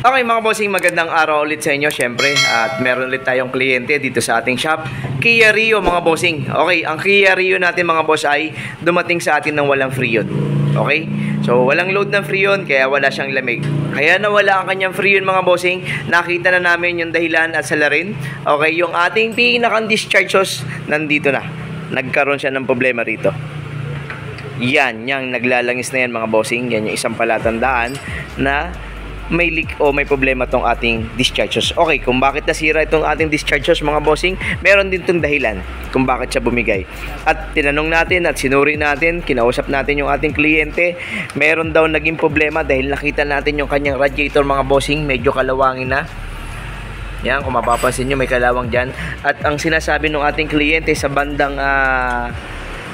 Okay mga bossing, magandang araw ulit sa inyo syempre. At meron ulit tayong kliyente dito sa ating shop, Kia Rio mga bossing. Okay, ang Kia Rio natin mga boss ay dumating sa atin ng walang freon. Okay, so walang load ng freon kaya wala siyang lamig. Kaya nawala ang kanyang freon mga bossing. Nakita na namin yung dahilan at salarin. Okay, yung ating pinakang discharge hose nandito na. Nagkaroon siya ng problema rito. Yan, yung naglalangis na yan mga bossing. Yan yung isang palatandaan na may leak o may problema tong ating discharge hose. Okay, kung bakit nasira itong ating discharge hose mga bossing, meron din itong dahilan kung bakit siya bumigay. At tinanong natin at sinuri natin, kinausap natin yung ating kliyente, meron daw naging problema dahil nakita natin yung kanyang radiator mga bossing, medyo kalawangin na. Yan, kung mapapansin nyo may kalawang dyan. At ang sinasabi ng ating kliyente sa bandang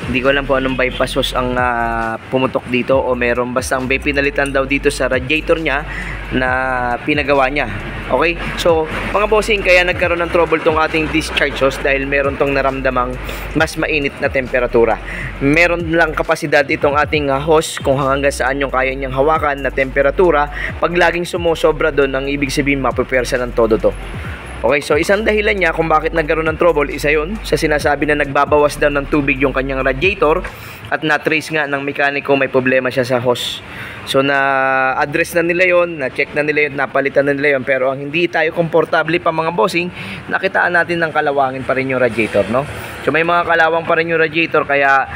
hindi ko alam po anong bypass hose ang pumutok dito o meron basta ang pinalitan daw dito sa radiator niya na pinagawa niya. Okay? So, mga bossing, kaya nagkaroon ng trouble tong ating discharge hose dahil meron tong naramdamang mas mainit na temperatura. Meron lang kapasidad itong ating hose kung hanggang saan yung kaya niyang hawakan na temperatura. Pag laging sumusobra doon, ang ibig sabihin mapupersa ng todo to. Okay, so isang dahilan niya kung bakit nagkaroon ng trouble, isa yun sa sinasabi na nagbabawas daw ng tubig yung kanyang radiator at na-trace nga ng mekaniko may problema siya sa hose. So na-address na nila yon, na-check na nila yun, napalitan na nila yun, pero ang hindi tayo komportable pa mga bossing, nakitaan natin ng kalawangin pa rin yung radiator, no? So may mga kalawang pa rin yung radiator, kaya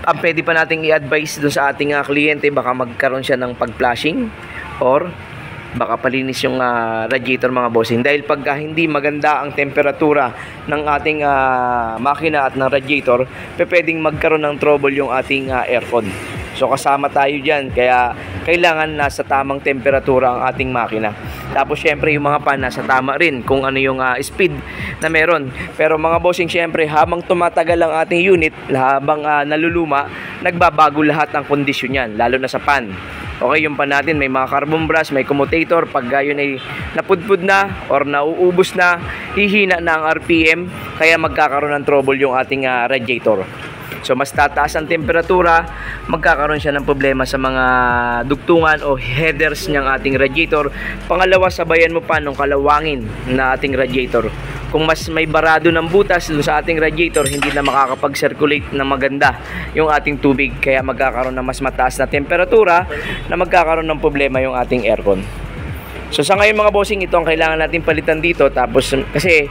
ang pwede pa nating i-advise doon sa ating kliyente, baka magkaroon siya ng pag-flashing or baka palinis yung radiator mga bossing, dahil pagka hindi maganda ang temperatura ng ating makina at ng radiator, pwedeng magkaroon ng trouble yung ating aircon. So kasama tayo dyan, kaya kailangan nasa tamang temperatura ang ating makina. Tapos syempre yung mga pan nasa tama rin kung ano yung speed na meron. Pero mga bossing, syempre habang tumatagal ang ating unit, habang naluluma, nagbabago lahat ang kondisyon yan, lalo na sa pan. Okay, yung pan natin may mga carbon brush, may commutator. Pag yun ay napudpud na or nauubos na, hihina na ang RPM, kaya magkakaroon ng trouble yung ating radiator. So mas tataas ang temperatura, magkakaroon siya ng problema sa mga dugtungan o headers ng ating radiator. Pangalawa, sabayan mo pa ng kalawangin na ating radiator. Kung mas may barado ng butas sa ating radiator, hindi na makakapag-circulate na maganda yung ating tubig, kaya magkakaroon ng mas mataas na temperatura na magkakaroon ng problema yung ating aircon. So sa ngayon mga bossing, ito ang kailangan natin palitan dito. Tapos kasi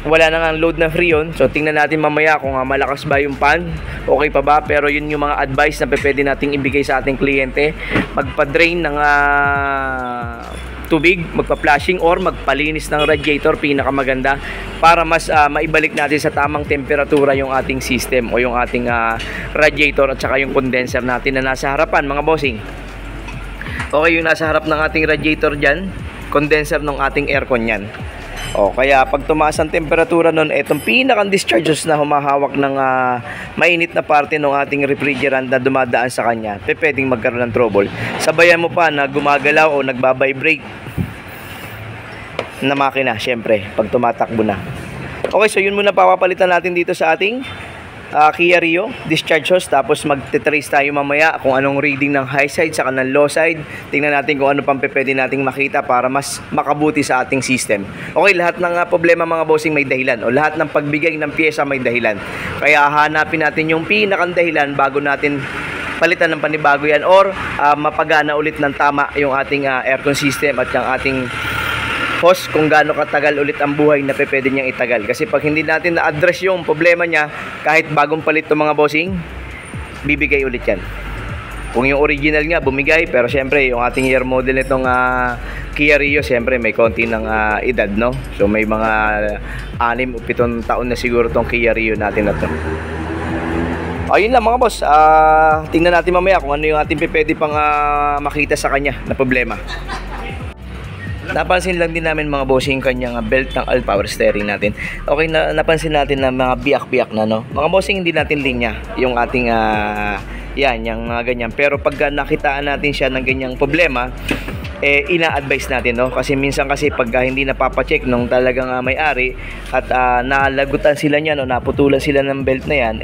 wala na nga load na freon, so tingnan natin mamaya kung malakas ba yung pan, okay pa ba. Pero yun yung mga advice na pwede nating ibigay sa ating kliyente: magpa-drain ng tubig, magpa-flashing or magpalinis ng radiator, pinakamaganda, para mas maibalik natin sa tamang temperatura yung ating system o yung ating radiator at saka yung condenser natin na nasa harapan mga bossing. Okay, yung nasa harap ng ating radiator dyan, condenser ng ating aircon yan. O, kaya pag tumaas ang temperatura nun, itong pinakang discharge hose na humahawak ng mainit na parte ng ating refrigerant na dumadaan sa kanya, pwedeng magkaroon ng trouble. Sabayan mo pa na gumagalaw o nagbabibrate na makina, syempre, pag tumatakbo na. Okay, so yun muna papapalitan natin dito sa ating Kia Rio discharge hose. Tapos magte-trace tayo mamaya kung anong reading ng high side saka ng low side. Tingnan natin kung ano pang pwede nating makita para mas makabuti sa ating system. Okay, lahat ng problema mga bossing may dahilan, o lahat ng pagbigay ng pyesa may dahilan. Kaya hanapin natin yung pinakang dahilan bago natin palitan ng panibago yan, or mapagana ulit ng tama yung ating aircon system at yung ating hose, kung gaano katagal ulit ang buhay na pwede niyang itagal. Kasi pag hindi natin na-address yung problema niya, kahit bagong palit to mga bossing, bibigay ulit yan. Kung yung original nga bumigay, pero syempre yung ating year model nitong Kia Rio, syempre may konti ng edad, no? So may mga 6 o 7 taon na siguro tong Kia Rio natin na to. Ayun lang mga boss, tingnan natin mamaya kung ano yung ating pwede pang makita sa kanya na problema. Napansin lang din namin mga bossing kanyang belt ng all power steering natin. Okay, napansin natin na mga biyak-biyak na, no? Mga bossing, hindi natin linya yung ating yan, yung ganyan. Pero pag nakitaan natin siya ng ganyang problema, ina-advise natin, no? Kasi minsan kasi pag hindi napapacheck nung talagang may-ari at nalagutan sila niyan o naputulan sila ng belt na yan,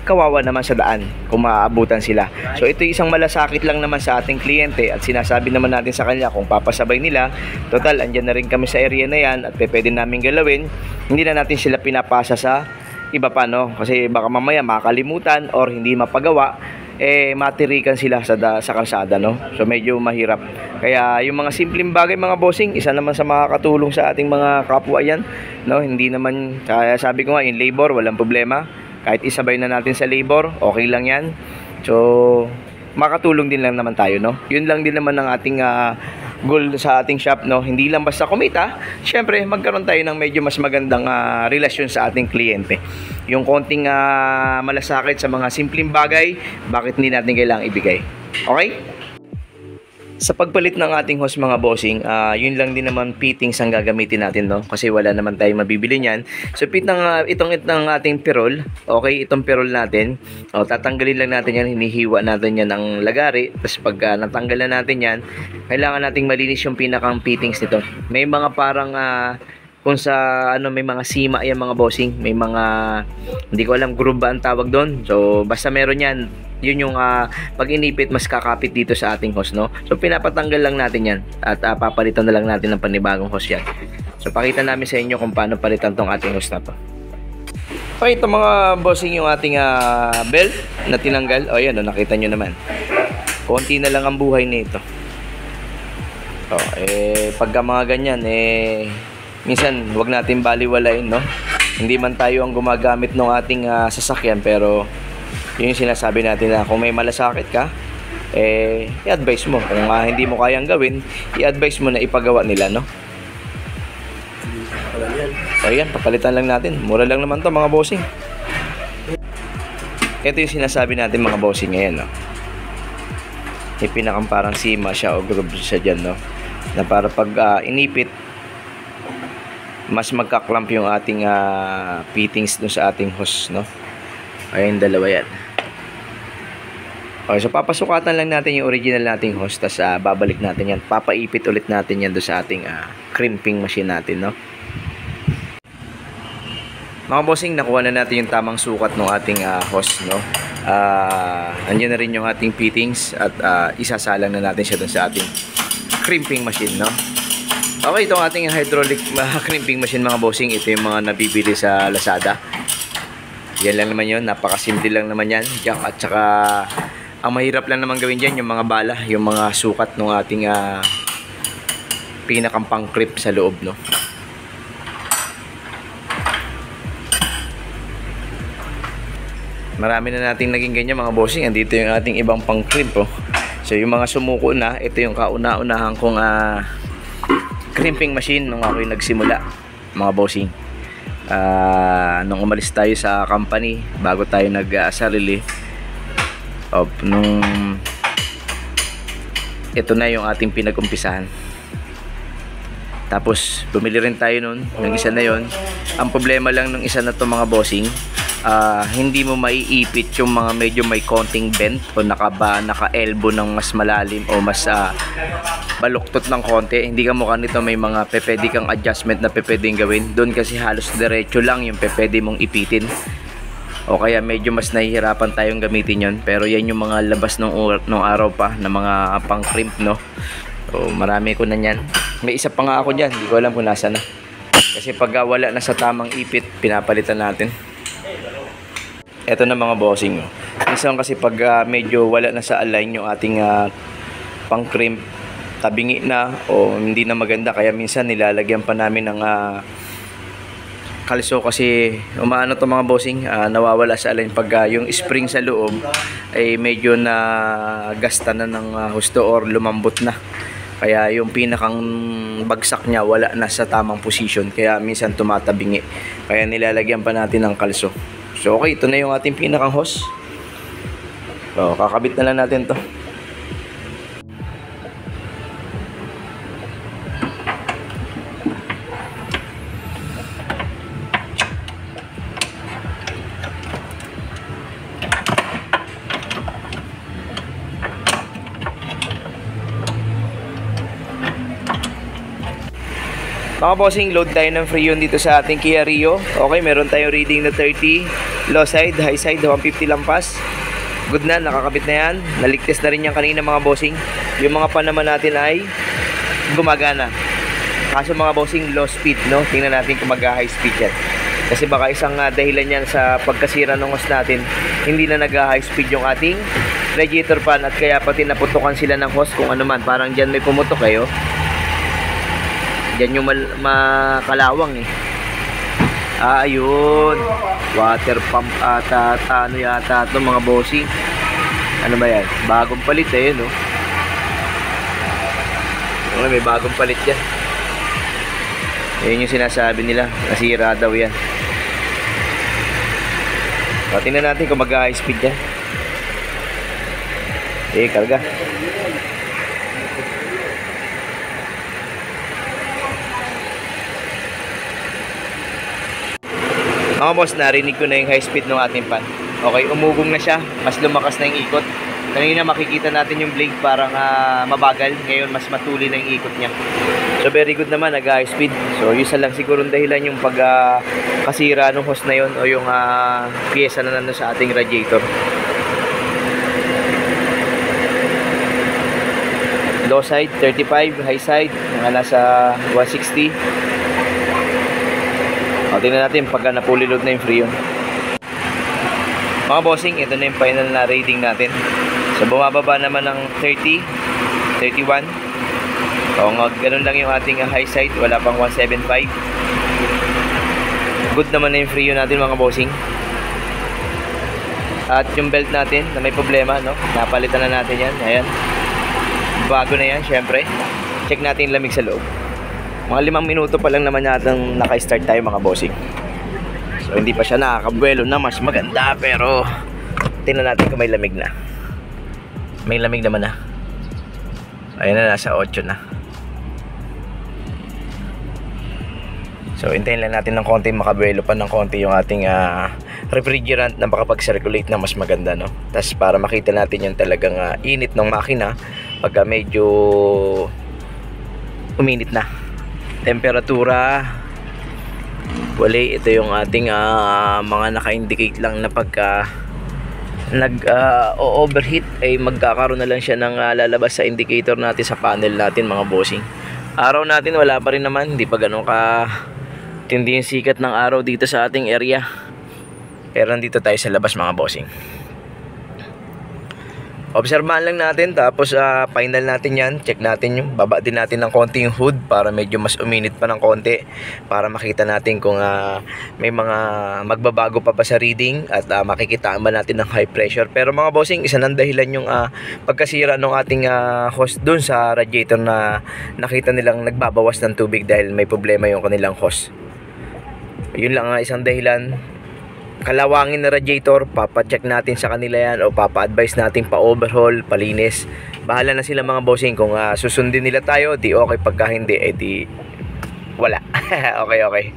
kawawa naman sa daan kung maaabutan sila. So ito isang malasakit lang naman sa ating kliyente at sinasabi naman natin sa kanila kung papasabay nila, total andyan na rin kami sa area na yan at pwede namin galawin, hindi na natin sila pinapasa sa iba pa, no? Kasi baka mamaya makalimutan or hindi mapagawa, matirikan sila sa kalsada, no? So medyo mahirap. Kaya yung mga simpleng bagay mga bossing, isa naman sa makakatulong sa ating mga kapwa yan, no? Hindi naman, kaya sabi ko nga, yung labor walang problema, kahit isabay na natin sa labor, okay lang yan. So makatulong din lang naman tayo, no? Yun lang din naman ang ating goal sa ating shop, no? Hindi lang basta kumita, syempre magkaroon tayo ng medyo mas magandang relasyon sa ating kliyente. Yung konting malasakit sa mga simpleng bagay, bakit hindi natin kailangang ibigay? Okay? Sa pagpalit ng ating hose mga bossing, yun lang din naman fittings ang gagamitin natin, no? Kasi wala naman tayong mabibili niyan. So fit ng itong ating perol, okay, itong perol natin, tatanggalin lang natin yan, hinihiwa natin yan ng lagari. Tapos pag natanggal na natin yan, kailangan nating malinis yung pinakang fittings nito. May mga parang kung sa may mga sima yan mga bossing, may mga hindi ko alam groove ba ang tawag doon. So basta meron yan, yun yung pag inipit mas kakapit dito sa ating hose, no? So pinapatanggal lang natin yan at papalitan na lang natin ng panibagong hose yan. So pakita namin sa inyo kung paano palitan tong ating hose na to. Okay, ito mga bossing yung ating belt na tinanggal. O yan, nakita nyo naman, konti na lang ang buhay nito. Pagka mga ganyan, minsan wag natin baliwalain, no? Hindi man tayo ang gumagamit ng ating sasakyan, pero yun yung sinasabi natin na kung may malasakit ka, i-advise mo. Kung hindi mo kayang gawin, i-advise mo na ipagawa nila, no? So yan, papalitan lang natin. Mura lang naman to mga bossing. Ito yung sinasabi natin mga bossing ngayon, no? Yung pinakang parang sima siya o groove siya dyan, no? Na para pag inipit, mas magka-clamp yung ating fittings dun sa ating hose, no? Ayan, dalawa yan. Okay, so papasukatan lang natin yung original nating hose, tas babalik natin yan. Papaipit ulit natin yan doon sa ating crimping machine natin, no? Mga bossing, nakuha na natin yung tamang sukat ng ating hose, no? Andiyan na rin yung ating fittings at isasalang na natin siya doon sa ating crimping machine, no? Okay, itong ating hydraulic crimping machine mga bossing, ito yung mga nabibili sa Lazada. Yan lang naman yun, napakasimple lang naman yan. At saka ang mahirap lang naman gawin dyan yung mga bala, yung mga sukat ng ating pinakang pang crimp sa loob, no? Marami na nating naging ganyan mga bossing. Andito yung ating ibang pang crimp, oh. So yung mga sumuko na, ito yung kauna-unahan kong crimping machine nung ako yung nagsimula mga bossing. Nung umalis tayo sa company, bago tayo nag-sarili, nung ito na yung ating pinag-umpisahan. Tapos bumili rin tayo nun ng isa na yon. Ang problema lang nung isa na to mga bossing, hindi mo maiipit yung mga medyo may konting bend o naka-elbow ng mas malalim o mas baluktot ng konti. Hindi ka mukha nito may mga pwede kang adjustment na pwedeng gawin. Doon kasi halos diretso lang yung pwede mong ipitin. O kaya medyo mas nahihirapan tayong gamitin yon. Pero yan yung mga labas nung araw pa na mga pang crimp, no? So marami ko na yan. May isa pa nga ako dyan, hindi ko alam kung nasa na. Kasi pag wala na sa tamang ipit, pinapalitan natin. Eto na mga bossing, no? Minsan kasi pag medyo wala na sa align yung ating pang crimp, tabingi na o hindi na maganda, kaya minsan nilalagyan pa namin ng kalso kasi umaano to mga bossing, nawawala sa align pag yung spring sa loob ay medyo na gasta na ng husto or lumambot na, kaya yung pinakang bagsak niya wala na sa tamang position, kaya minsan tumatabingi, kaya nilalagyan pa natin ng kalso. So okay, ito na yung ating pinakang hose. So kakabit na lang natin to. Mga bossing, load tayo ng Freon dito sa ating Kia Rio. Okay, meron tayong reading na 30. Low side, high side, 150 lampas. Good na, nakakabit na yan. Naligtas na rin yan kanina mga bossing. Yung mga pan naman natin ay gumagana. Kaso mga bossing, low speed, no? Tingnan natin kung mag-high speed yan. Kasi baka isang dahilan yan sa pagkasira ng hose natin, hindi na nag-high speed yung ating radiator fan at kaya pati naputukan sila ng hose kung ano man. Parang dyan may pumutok kayo. Dyan yung makalawang eh. Ayun. Water pump ata. Ano yata ito mga bossing. Ano ba yan? Bagong palit eh, no? May bagong palit yan. Yan yung sinasabi nila. Nasira daw yan. So, tingnan natin kung mag-high speed yan. Karga. Mga boss, narinig ko na yung high speed ng ating pan. Okay, umugong na siya. Mas lumakas na yung ikot. Kanina makikita natin yung blade parang mabagal. Ngayon mas matuli na yung ikot niya. So very good naman, nag-high speed. So isa lang siguro dahilan yung kasira ng hose na yun o yung pyesa na nandun sa ating radiator. Low side 35, high side mga nasa 160. Tingnan natin pagka napuli load na yung Freon. Mga bossing, ito na yung final na rating natin. So bumababa naman ng 30, 31. So ganun lang yung ating high side, wala pang 175. Good naman na yung Freon natin mga bossing. At yung belt natin na may problema, no? Napalitan na natin yan. Ayan. Bago na yan, syempre. Check natin yung lamig sa loob. Mga 5 minuto pa lang naman natang naka-start tayo mga bossing. So hindi pa siya nakakabuelo na mas maganda, pero tingnan natin kung may lamig na. May lamig naman na. Ayun na, nasa 8 na. So hintayin lang natin ng konti, makabuelo pa ng konti yung ating refrigerant na makapag-circulate na mas maganda, no? Tapos para makita natin yung talagang init ng makina pagka medyo uminit na. Temperatura wali, ito yung ating mga naka-indicate lang na pagka overheat ay magkakaroon na lang siya ng lalabas sa indicator natin sa panel natin mga bossing. Araw natin wala pa rin naman, hindi pa ganun ka tindi yung sikat ng araw dito sa ating area, pero nandito tayo sa labas mga bossing. Obserbahan lang natin, tapos final natin yan. Check natin yung, baba din natin ng konti yung hood para medyo mas uminit pa ng konti, para makita natin kung may mga magbabago pa sa reading at makikitaan ba natin ng high pressure. Pero mga bossing, isa ng dahilan yung pagkasira ng ating hose dun sa radiator na nakita nilang nagbabawas ng tubig dahil may problema yung kanilang hose. Yun lang isang dahilan. Kalawangin na radiator, papacheck natin sa kanila yan o papa-advise natin pa-overhaul, palinis. Bahala na sila mga bossing kung susundin nila tayo, di okay. Pagka hindi, di wala. Okay.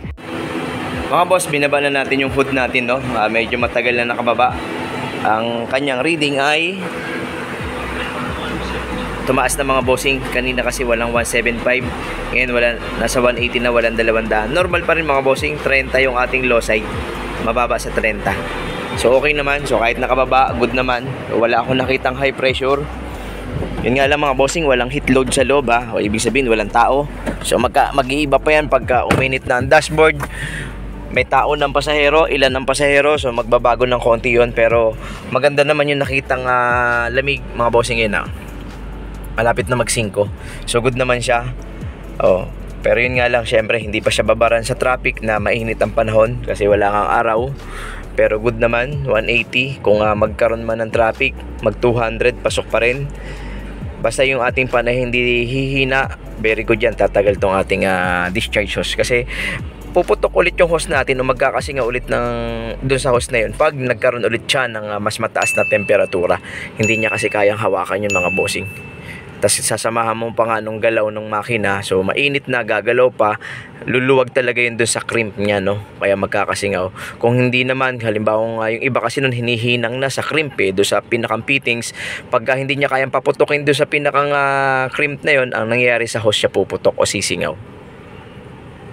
Mga boss, binaba na natin yung hood natin, no? Medyo matagal na nakababa. Ang kanyang reading ay tumaas na mga bossing. Kanina kasi walang 175, ngayon nasa 180 na, walang 200. Normal pa rin mga bossing, 30 yung ating low side, mababa sa 30. So okay naman. So kahit nakababa, good naman. Wala akong nakitang high pressure. Yun nga lang mga bossing, walang heat load sa loob o ibig sabihin walang tao. So mag-iiba pa yan pagka uminit na ang dashboard. May tao ng pasahero, ilan ng pasahero, so magbabago ng konti yun. Pero maganda naman yung nakitang lamig mga bossing yun. Malapit na mag-5. So good naman siya. Pero yun nga lang, syempre hindi pa siya babaran sa traffic na mainit ang panahon kasi wala kang araw. Pero good naman, 180. Kung magkaroon man ng traffic, mag 200, pasok pa rin. Basta yung ating panay hindi hihina, very good yan. Tatagal tong ating discharge hose. Kasi puputok ulit yung hose natin o magkakasinga ulit dun sa hose na yun pag nagkaroon ulit siya ng mas mataas na temperatura. Hindi niya kasi kayang hawakan yun mga bossing. Tapos sasamahan mo pa nga nung galaw ng makina, so mainit na, gagalaw pa, luluwag talaga yun dun sa crimp niya, no? Kaya magkakasingaw. Kung hindi naman, halimbawa yung iba kasi nun hinihinang na sa crimp doon sa pinakang fittings, pagka hindi niya kayang paputokin doon sa pinakang crimp na yun, ang nangyayari sa hose siya puputok o sisingaw.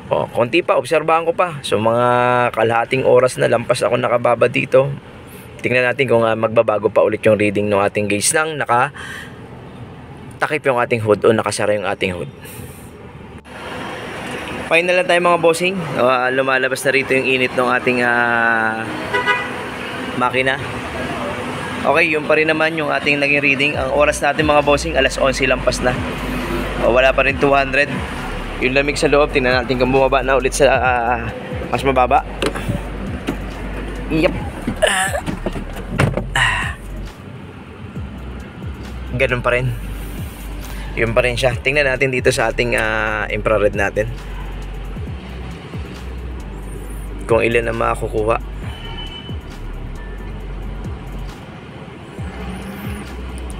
Konti pa, obserbahan ko pa. So mga kalahating oras na lampas ako nakababa dito. Tingnan natin kung magbabago pa ulit yung reading ng ating gauge nang nakatakip yung ating hood o nakasara yung ating hood. Final na tayo mga bossing. Lumalabas na rito yung init ng ating makina. Okay, yun pa rin naman yung ating naging reading. Ang oras natin mga bossing, alas 11 lampas na. Wala pa rin 200. Yung lamig sa loob, tingnan natin kung bumaba na ulit sa mas mababa. Yep. Ganun pa rin. Yun pa rin siya. Tingnan natin dito sa ating infrared natin kung ilan na makukuha.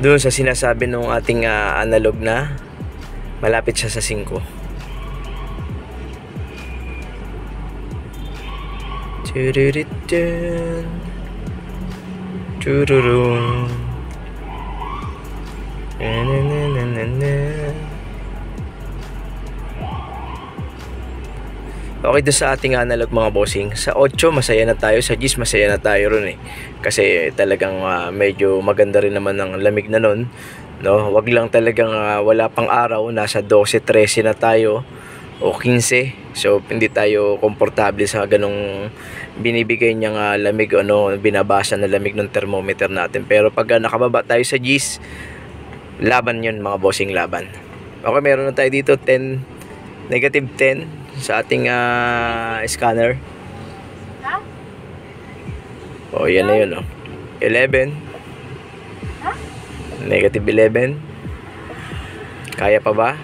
Doon sa sinasabi ng ating analog na malapit siya sa 5. Tururun. Okay, doon sa ating analog mga bossing, sa 8 masaya na tayo, sa 10 masaya na tayo ron kasi talagang medyo maganda rin naman ang lamig na nun, no? Wag lang talagang wala pang araw, nasa 12, 13 na tayo o 15. So hindi tayo komportable sa ganong binibigay niyang lamig, binabasa na lamig ng thermometer natin. Pero pag nakababa tayo sa G's, laban yun mga bossing, laban. Okay, meron na tayo dito negative 10 sa ating scanner. Yan na yun. 11, negative 11. Kaya pa ba?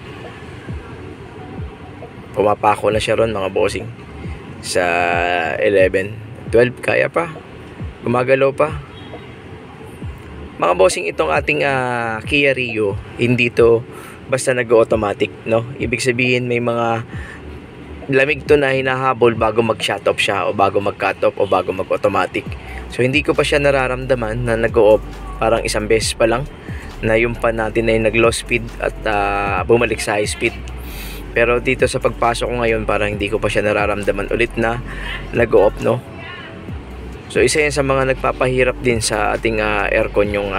Pumapako na siya ron mga bossing sa 11. 12, kaya pa? Gumagalaw pa? Mga bossing, itong ating Kia Rio, hindi to basta nag-automatic, no? Ibig sabihin may mga lamig to na hinahabol bago mag-shut off siya o bago mag-cut off o bago mag-automatic. So hindi ko pa siya nararamdaman na nag-o-off, parang isang beses pa lang na yung pan natin ay nag-low speed at bumalik sa high speed. Pero dito sa pagpasok ko ngayon, parang hindi ko pa siya nararamdaman ulit na nag-o-off, no? So isa yan sa mga nagpapahirap din sa ating aircon, yung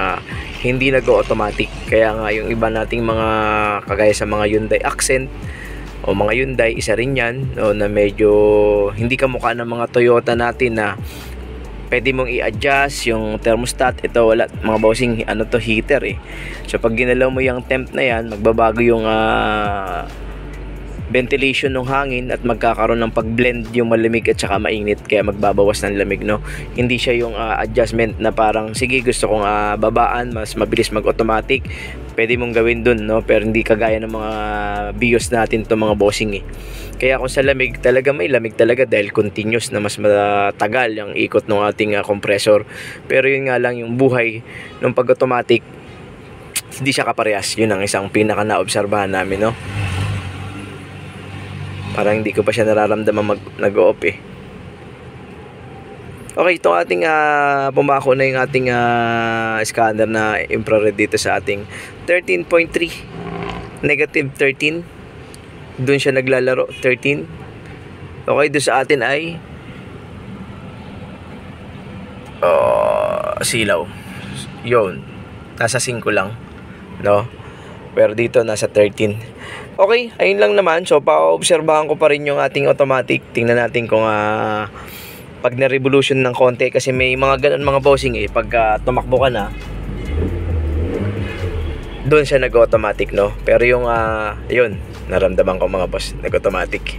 hindi nag-automatic. Kaya nga yung iba nating mga kagaya sa mga Hyundai Accent o mga Hyundai, isa rin yan, no, na medyo hindi kamukha ng mga Toyota natin na pwede mong i-adjust yung thermostat. Ito wala mga bossing, to, heater So pag ginalaw mo yung temp na yan, magbabago yung ventilation ng hangin at magkakaroon ng pag-blend yung malamig at saka mainit, kaya magbabawas ng lamig, no? Hindi siya yung adjustment na parang sige gusto kong babaan, mas mabilis mag-automatic. Pwede mong gawin dun, no? Pero hindi kagaya ng mga BIOS natin to mga bossing Kaya kung sa lamig, talaga may lamig talaga dahil continuous na mas matagal yung ikot ng ating compressor. Pero yun nga lang, yung buhay ng pag-automatic hindi siya kaparehas. Yun ang isang pinaka na-obserbahan namin, no? Parang hindi ko pa siya nararamdaman nag-o-off Okay, itong ating pumako na yung ating scanner na infrared dito sa ating 13.3, negative 13. Doon siya naglalaro, 13. Okay, doon sa atin ay silaw. Yun, nasa 5 lang, no? Pero dito nasa 13. Okay, ayun lang naman. So pa-obserbahan ko pa rin yung ating automatic. Tingnan natin kung pag na-revolution ng konti, kasi may mga ganun mga bossing pag tumakbo ka na, doon siya nag-automatic, no? Pero yung yun, naramdaman ko mga boss, nag-automatic.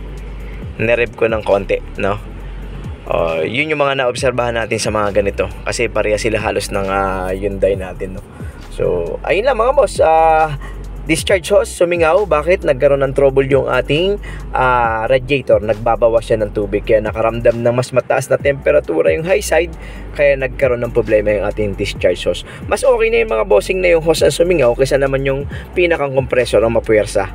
Na-rev ko ng konti, no? Yun yung mga na-obserbahan natin sa mga ganito, kasi pareha sila halos ng Hyundai natin, no? So ayun lang mga boss. Discharge hose sumingaw. Bakit? Nagkaroon ng trouble yung ating radiator. Nagbabawas siya ng tubig, kaya nakaramdam ng mas mataas na temperatura yung high side, kaya nagkaroon ng problema yung ating discharge hose. Mas okay na yung mga bossing na yung hose ang sumingaw kaysa naman yung pinakang compressor ang mapuwersa.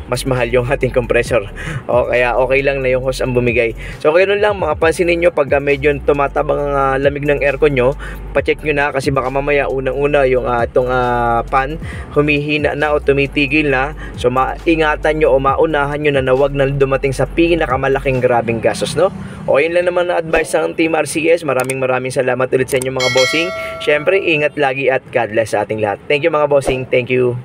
mas mahal yung ating compressor. O kaya okay lang na yung hose ang bumigay. So ganoon lang, mga pansinin nyo pag medyo tumatabang ang lamig ng aircon nyo, pacheck nyo na kasi baka mamaya unang-una yung itong fan humihina na o tumitigil na. So maingatan nyo o maunahan nyo na wag na dumating sa pinakamalaking grabing gastos, no? O yun lang naman na advice ng Team RCS. Maraming salamat ulit sa inyo mga bossing. Syempre ingat lagi at God bless sa ating lahat. Thank you mga bossing. Thank you.